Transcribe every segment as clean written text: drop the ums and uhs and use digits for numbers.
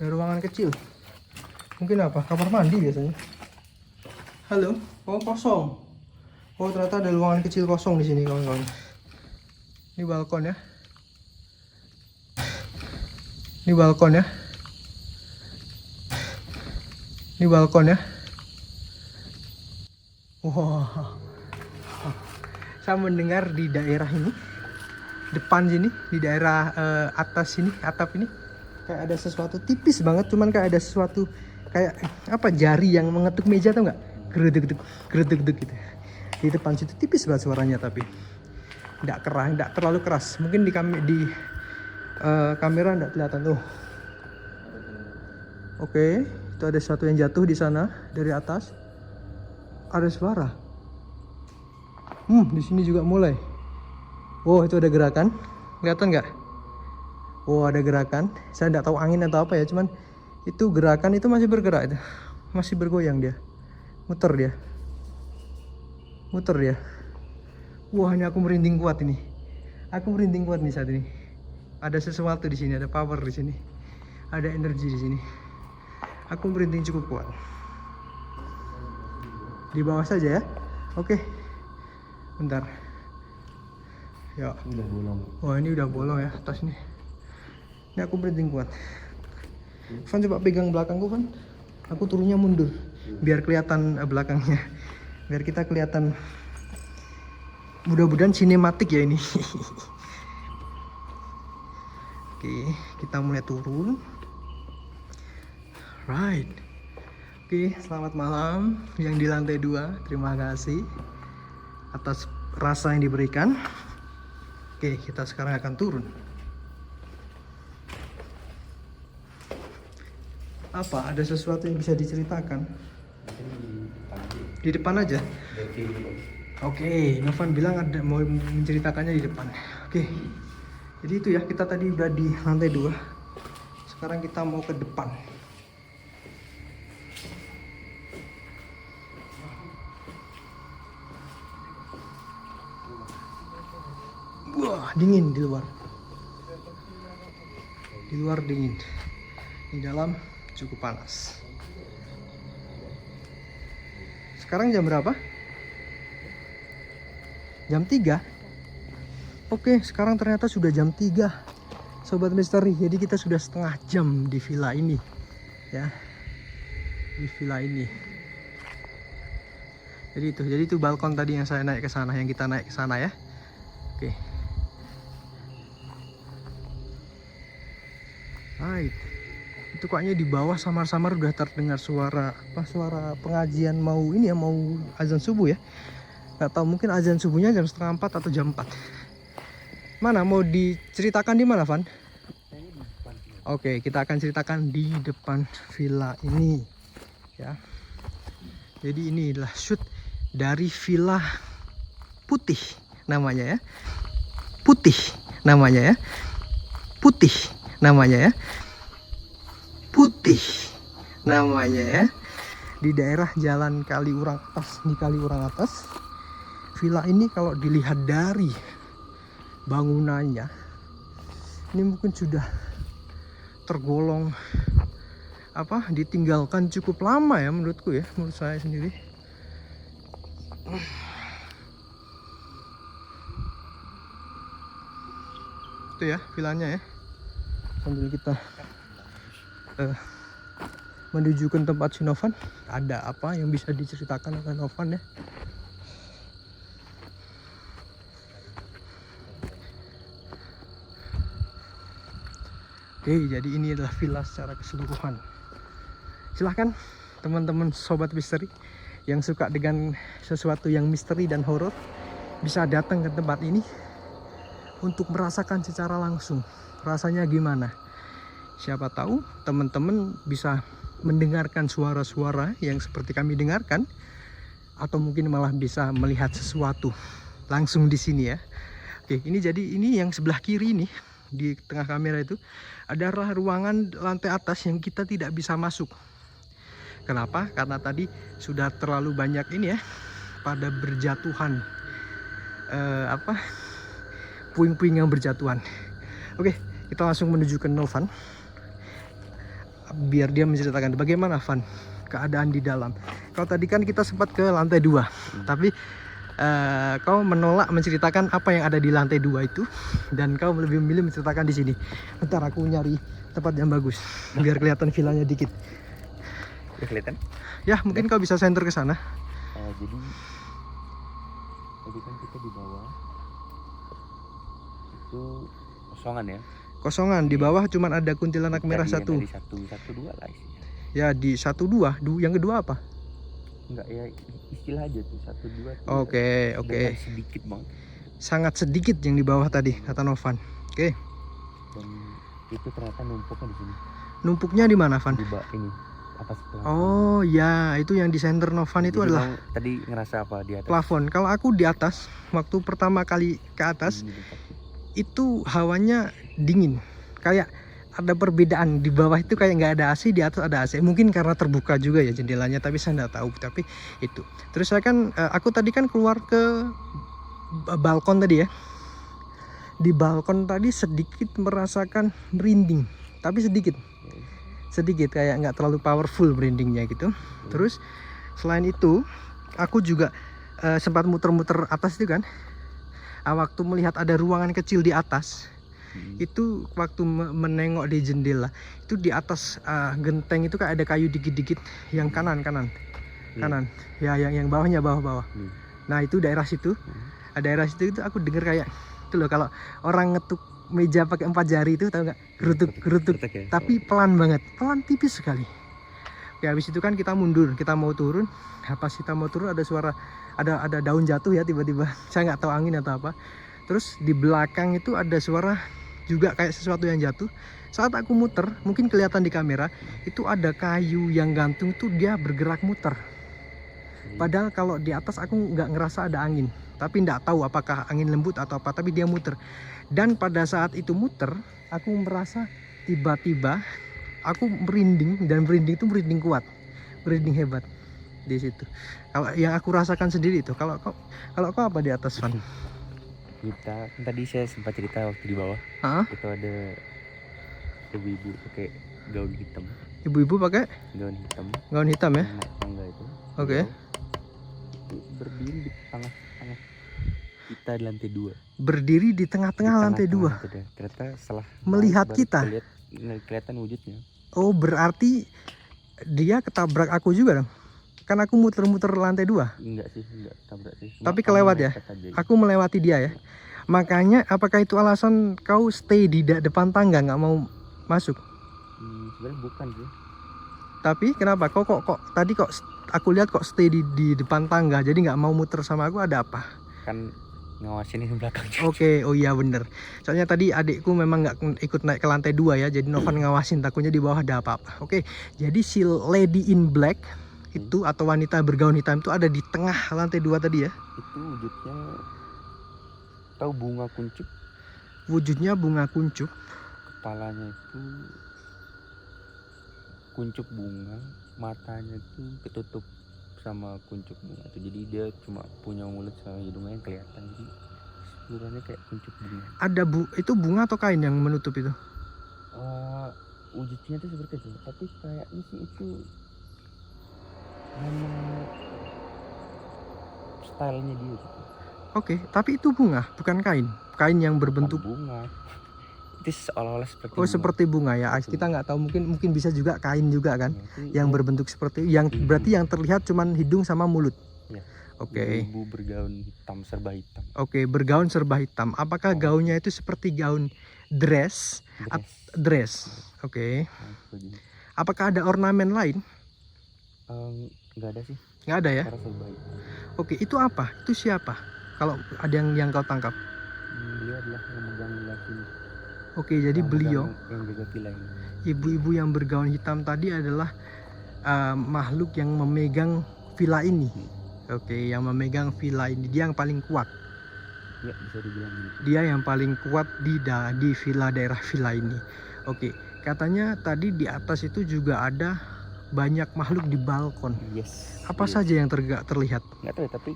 Ada ruangan kecil. Mungkin apa? Kamar mandi biasanya. Halo, oh kosong. Oh ternyata ada ruangan kecil kosong di sini kawan-kawan. Ini balkon ya. Ini balkon ya. Ini balkon ya. Wah. Saya mendengar di daerah ini, depan sini, di daerah atas sini, atap ini, kayak ada sesuatu tipis banget, cuman kayak ada sesuatu kayak apa jari yang mengetuk meja, tau nggak? Geredek gitu. Di depan situ tipis banget suaranya, tapi nggak terlalu keras. Mungkin di kamera nggak kelihatan tuh. Oke, itu ada sesuatu yang jatuh di sana dari atas. Ada suara. Di sini juga mulai. Oh, itu ada gerakan. Kelihatan nggak? Oh, ada gerakan. Saya nggak tahu angin atau apa ya, cuman itu gerakan itu masih bergerak itu. Masih bergoyang dia. Muter dia. Wah, ini aku merinding kuat ini. Aku merinding kuat nih saat ini. Ada sesuatu di sini, ada power di sini. Ada energi di sini. Aku merinding cukup kuat. Di bawah saja ya. Oke. Bentar. Ya. Udah bolong. Wah, ini udah bolong ya atas nih. Ini aku merinding kuat. Van coba pegang belakangku, Van. Aku turunnya mundur biar kelihatan belakangnya. Biar kita kelihatan. Mudah-mudahan sinematik ya ini. Oke, kita mulai turun. Right. Oke, selamat malam yang di lantai 2. Terima kasih atas rasa yang diberikan. Oke, kita sekarang akan turun. Apa? Ada sesuatu yang bisa diceritakan? Di depan aja. Oke, Novan bilang ada mau menceritakannya di depan. Oke. Jadi itu ya, kita tadi udah di lantai 2. Sekarang kita mau ke depan. Wah, dingin di luar. Di luar dingin. Di dalam cukup panas. Sekarang jam berapa? Jam 3. Oke, sekarang ternyata sudah jam 3. Sobat Misteri, jadi kita sudah setengah jam di villa ini. Ya. Di villa ini. Jadi itu balkon tadi yang saya naik ke sana, yang kita naik ke sana ya. Oke. Right. Itu kayaknya di bawah samar-samar udah terdengar suara suara pengajian mau ini ya, mau azan subuh ya. Gak tahu, mungkin azan subuhnya jam 3:30 atau jam 4. Mana mau diceritakan di mana, Van? Oke, kita akan ceritakan di depan villa ini ya. Jadi ini adalah shoot dari villa putih namanya ya. Putih namanya ya. Putih namanya ya. Putih namanya ya. Di daerah Jalan Kaliurang Atas, di Kaliurang Atas. Villa ini kalau dilihat dari bangunannya, ini mungkin sudah tergolong ditinggalkan cukup lama ya menurutku ya, menurut saya sendiri. Itu ya villanya ya. Sambil kita menuju ke tempat si Novan, ada apa yang bisa diceritakan oleh Novan ya. Oke, jadi ini adalah villa secara keseluruhan. Silahkan teman-teman sobat misteri yang suka dengan sesuatu yang misteri dan horor bisa datang ke tempat ini untuk merasakan secara langsung rasanya gimana. Siapa tahu teman-teman bisa mendengarkan suara-suara yang seperti kami dengarkan, atau mungkin malah bisa melihat sesuatu langsung di sini ya. Oke, ini yang sebelah kiri nih, di tengah kamera itu adalah ruangan lantai atas yang kita tidak bisa masuk. Kenapa? Karena tadi sudah terlalu banyak ini ya, pada berjatuhan puing-puing yang berjatuhan. Oke, kita langsung menuju ke Novan. biar dia menceritakan bagaimana Van keadaan di dalam. Kalau tadi kan kita sempat ke lantai 2, tapi kau menolak menceritakan apa yang ada di lantai 2 itu, dan kau lebih memilih menceritakan di sini. Bentar aku nyari tempat yang bagus biar kelihatan villanya dikit. Ya kelihatan? Ya mungkin kau bisa center ke sana. Jadi tadi kan kita di bawah itu kosongan ya. Kosongan di bawah cuman ada kuntilanak merah satu. Di satu dua lah isinya. Ya di 1, 2. Yang kedua apa? Enggak ya, istilah aja tuh 1, 2. Oke. Sedikit banget. Sangat sedikit yang di bawah tadi kata Novan. Oke. Dan itu ternyata numpuknya di sini. Numpuknya di mana Van? Di bawah ini atas plafon. Oh ya, itu yang di center Novan itu. Jadi adalah tadi ngerasa apa di atas? Plafon. Kalau aku di atas, waktu pertama kali ke atas itu hawanya dingin. Kayak ada perbedaan, di bawah itu kayak nggak ada AC, di atas ada AC. Mungkin karena terbuka juga ya jendelanya, tapi saya nggak tahu. Tapi itu. Terus saya kan, aku tadi kan keluar ke balkon tadi ya. Di balkon tadi sedikit merasakan merinding, tapi sedikit kayak nggak terlalu powerful merindingnya gitu. Terus selain itu, aku juga sempat muter-muter atas itu kan. Waktu melihat ada ruangan kecil di atas. Itu waktu menengok di jendela itu di atas genteng itu kayak ada kayu dikit-dikit yang kanan ya, yang bawahnya bawah. Nah itu daerah situ, daerah situ itu aku dengar kayak itu loh, kalau orang ngetuk meja pakai 4 jari itu, tahu nggak, gerutuk ya? Tapi pelan banget, pelan tipis sekali. Ya habis itu kan kita mundur, kita mau turun. Pas kita mau turun ada suara, ada daun jatuh ya tiba-tiba, saya nggak tahu angin atau apa. Terus di belakang itu ada suara juga kayak sesuatu yang jatuh. Saat aku muter, mungkin kelihatan di kamera, itu ada kayu yang gantung tuh dia bergerak muter. Padahal kalau di atas aku nggak ngerasa ada angin, tapi nggak tahu apakah angin lembut atau apa, tapi dia muter. Dan pada saat itu muter, aku merasa tiba-tiba aku merinding, dan merinding itu merinding kuat, merinding hebat di situ. Kalau yang aku rasakan sendiri itu, kalau kau apa di atas Van? Kita tadi saya sempat cerita waktu di bawah. Itu ada ibu-ibu pakai gaun hitam. Ibu-ibu pakai gaun hitam ya? Naik tangga itu. Oke. Berdiri di tengah-tengah kita di lantai 2. Berdiri di tengah-tengah lantai 2. Ternyata setelah melihat kita. Kelihatan wujudnya. Oh, berarti dia ketabrak aku juga dong? Kan aku muter-muter lantai 2. Enggak tabrak sih. Tapi kelewat ya? Aku melewati dia ya. Makanya apakah itu alasan kau stay di depan tangga, nggak mau masuk? Sebenarnya bukan sih. Tapi kenapa? Kok tadi kok aku lihat kok stay di depan tangga, jadi nggak mau muter sama aku, ada apa? Kan ngawasin di belakang. Oke, oh iya bener. Soalnya tadi adikku memang nggak ikut naik ke lantai 2 ya, jadi Novan ngawasin, takutnya di bawah ada apa-apa. Oke, jadi si lady in black itu atau wanita bergaun hitam itu ada di tengah lantai 2 tadi ya? Itu wujudnya, tahu bunga kuncup? Wujudnya bunga kuncup. Kepalanya itu kuncup bunga, matanya itu ketutup sama kuncup bunga itu. Jadi dia cuma punya mulut sama hidungnya yang kelihatan. Jadi seluruhnya kayak kuncup bunga. Ada itu bunga atau kain yang menutup itu? Wujudnya itu seperti itu, tapi kayaknya sih itu hanya stylenya dia gitu. Oke, tapi itu bunga, bukan kain yang berbentuk bunga. Itu seolah-olah seperti bunga. Seperti bunga ya. Kita nggak tahu, mungkin bisa juga kain juga kan, yang berbentuk seperti yang berarti yang terlihat cuman hidung sama mulut. Ya. Oke. Ibu bergaun hitam, serba hitam. Oke, bergaun serba hitam. Apakah gaunnya itu seperti gaun dress? Oke. Apakah ada ornamen lain? Nggak ada sih. Nggak ada ya? Oke, itu apa? Itu siapa? Kalau ada yang kau tangkap? Dia adalah yang megang villa ini. Oke, jadi beliau yang jaga villa ini. Ibu-ibu yang bergaun hitam tadi adalah makhluk yang memegang villa ini. Oke, yang memegang villa ini, dia yang paling kuat. Ya, bisa dibilang gitu. Dia yang paling kuat di daerah villa ini. Oke, katanya tadi di atas itu juga ada banyak makhluk di balkon. Yes. Apa saja yang terlihat? Nggak tahu, tapi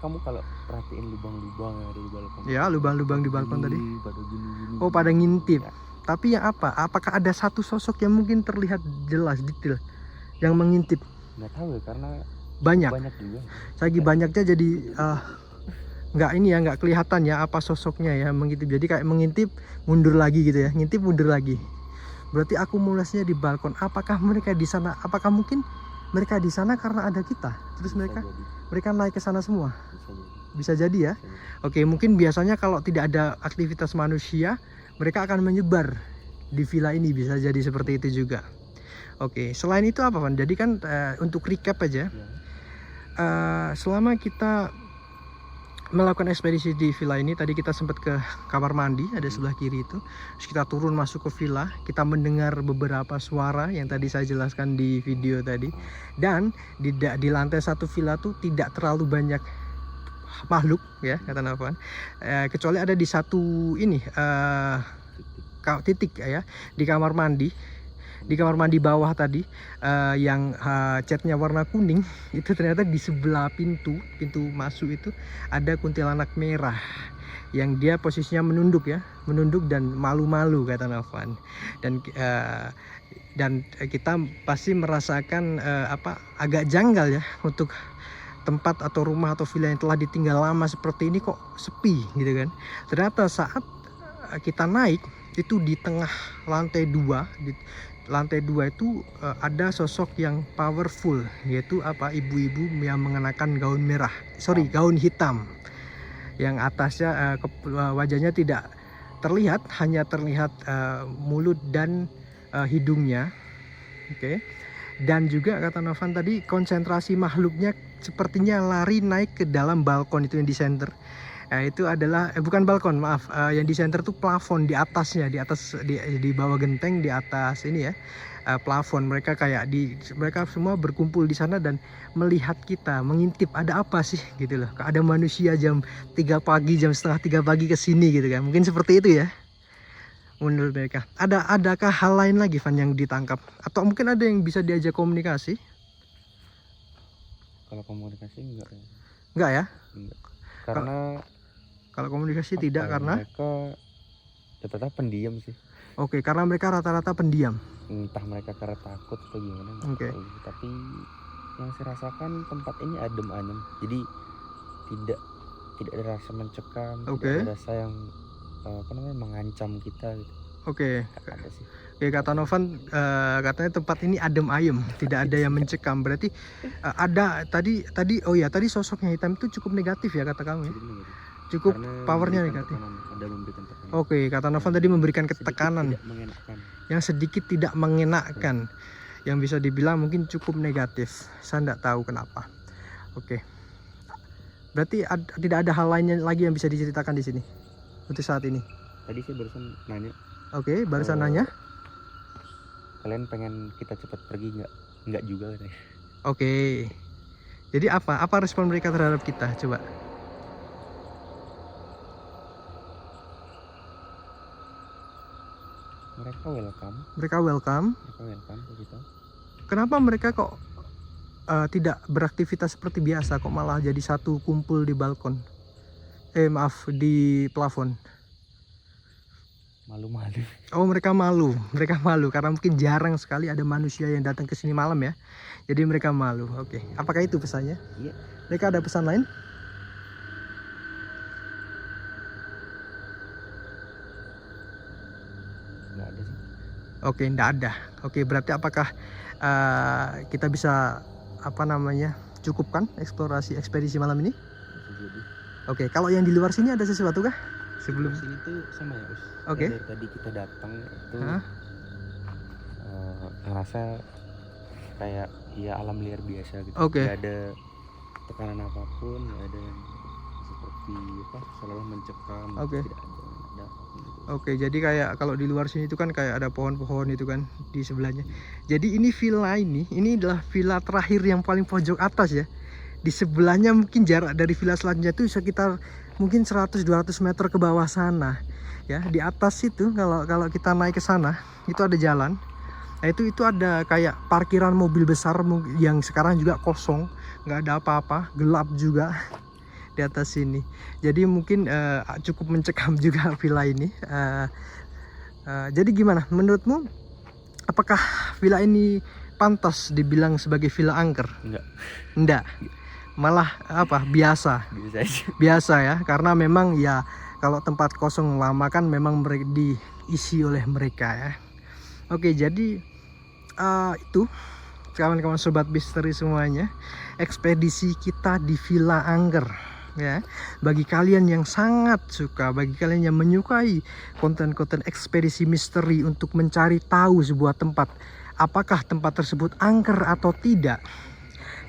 kamu kalau perhatiin lubang-lubang yang ada di balkon. Ya, lubang-lubang di balkon tadi. Pada gini. Oh, pada ngintip. Ya. Tapi yang apa? Apakah ada satu sosok yang mungkin terlihat jelas detail yang mengintip? Nggak tahu ya, karena banyak juga. Lagi banyaknya jadi nggak kelihatan ya apa sosoknya ya mengintip. Jadi kayak mengintip mundur lagi gitu ya, ngintip mundur lagi. Berarti akumulasinya di balkon. Apakah mereka di sana? Apakah mungkin mereka di sana karena ada kita? Terus mereka naik ke sana semua? Bisa jadi ya. Oke, mungkin biasanya kalau tidak ada aktivitas manusia, mereka akan menyebar di villa ini, bisa jadi seperti itu juga. Oke, selain itu apa, Van? Jadi kan untuk recap aja, selama kita melakukan ekspedisi di villa ini, tadi kita sempat ke kamar mandi, ada sebelah kiri itu. Terus kita turun masuk ke villa, kita mendengar beberapa suara yang tadi saya jelaskan di video tadi. Dan di lantai satu villa tuh tidak terlalu banyak makhluk ya, kata Novan. Kecuali ada di satu ini titik ya, di kamar mandi. Di kamar mandi bawah tadi yang catnya warna kuning itu, ternyata di sebelah pintu masuk itu ada kuntilanak merah yang dia posisinya menunduk dan malu-malu, kata Novan. Dan kita pasti merasakan agak janggal ya untuk tempat atau rumah atau villa yang telah ditinggal lama seperti ini kok sepi gitu kan. Ternyata saat kita naik itu di tengah lantai 2 itu ada sosok yang powerful, yaitu ibu-ibu yang mengenakan gaun hitam yang atasnya wajahnya tidak terlihat, hanya terlihat mulut dan hidungnya. Oke. Dan juga kata Novan tadi konsentrasi makhluknya sepertinya lari naik ke dalam balkon itu yang di center. Itu adalah bukan balkon, maaf, yang di center tuh plafon di atasnya, di bawah genteng, di atas ini ya, plafon. Mereka semua berkumpul di sana dan melihat kita, mengintip ada apa sih gitu loh. Ada manusia jam 3 pagi, jam setengah 3 pagi ke sini gitu kan. Mungkin seperti itu ya menurut mereka. Adakah hal lain lagi, Van, yang ditangkap? Atau mungkin ada yang bisa diajak komunikasi? Kalau komunikasi enggak ya. Enggak ya? Enggak. Karena kalau komunikasi tidak, karena mereka rata-rata pendiam sih. Oke, karena mereka rata-rata pendiam. Entah mereka karena takut atau gimana. Oke. Tapi yang saya rasakan tempat ini adem ayem. Jadi tidak ada rasa mencekam, tidak ada rasa yang mengancam kita gitu. Oke. Ada sih. Oke, kata Novan katanya tempat ini adem ayem, tidak ada yang mencekam. Berarti ada tadi sosoknya hitam itu cukup negatif ya, kata kamu ya? Cukup powernya negatif. Oke, kata Novan tadi memberikan ketekanan yang sedikit tidak mengenakkan, yang bisa dibilang mungkin cukup negatif. Saya tidak tahu kenapa. Oke, berarti tidak ada hal lainnya lagi yang bisa diceritakan di sini untuk saat ini. Tadi saya barusan nanya. Oke, barusan nanya. Kalian pengen kita cepat pergi nggak? Nggak juga katanya. Oke. Jadi apa respon mereka terhadap kita? Coba. Mereka welcome ke kita. Kenapa mereka kok tidak beraktivitas seperti biasa, kok malah jadi satu kumpul di balkon? Di plafon. Malu-malu. Oh, mereka malu karena mungkin jarang sekali ada manusia yang datang ke sini malam ya. Jadi mereka malu. Oke. Apakah itu pesannya? Iya. Mereka ada pesan lain? Nggak ada sih. Oke, nggak ada. Oke, berarti apakah kita bisa cukupkan eksplorasi ekspedisi malam ini? Oke, kalau yang di luar sini ada sesuatu kah? Sebelum sini tuh sama ya, Us. Oke. Dari tadi kita datang itu ngerasa kayak ya alam liar biasa gitu. Oke. Gak ada tekanan apapun, gak ada yang seperti seolah mencekam. Oke. Tidak ada apapun gitu. Oke, jadi kayak kalau di luar sini itu kan kayak ada pohon-pohon itu kan di sebelahnya. Jadi ini villa ini adalah villa terakhir yang paling pojok atas ya. Di sebelahnya mungkin jarak dari villa selanjutnya itu sekitar mungkin 100-200 meter ke bawah sana ya. Di atas itu kalau kita naik ke sana itu ada jalan. Nah itu ada kayak parkiran mobil besar yang sekarang juga kosong, nggak ada apa-apa, gelap juga di atas sini. Jadi mungkin cukup mencekam juga villa ini. Jadi gimana menurutmu, apakah villa ini pantas dibilang sebagai villa angker? Enggak. Malah apa, biasa biasa ya, karena memang ya kalau tempat kosong lama kan memang diisi oleh mereka ya. Oke, jadi itu kawan-kawan sobat misteri semuanya, ekspedisi kita di Villa Angker ya. Bagi kalian yang sangat suka, bagi kalian yang menyukai konten-konten ekspedisi misteri untuk mencari tahu sebuah tempat, apakah tempat tersebut angker atau tidak,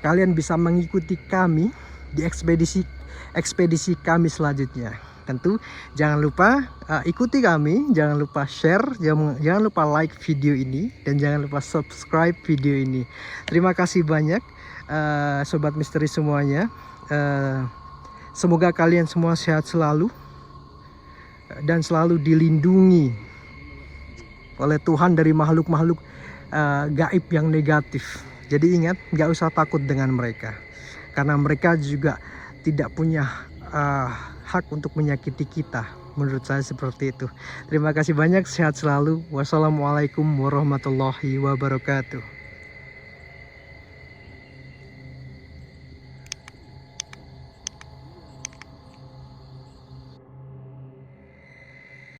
kalian bisa mengikuti kami di ekspedisi kami selanjutnya. Tentu jangan lupa ikuti kami, jangan lupa share, jangan lupa like video ini, dan jangan lupa subscribe video ini. Terima kasih banyak sobat misteri semuanya. Semoga kalian semua sehat selalu dan selalu dilindungi oleh Tuhan dari makhluk-makhluk gaib yang negatif. Jadi ingat, gak usah takut dengan mereka, karena mereka juga tidak punya hak untuk menyakiti kita. Menurut saya seperti itu. Terima kasih banyak, sehat selalu. Wassalamualaikum warahmatullahi wabarakatuh.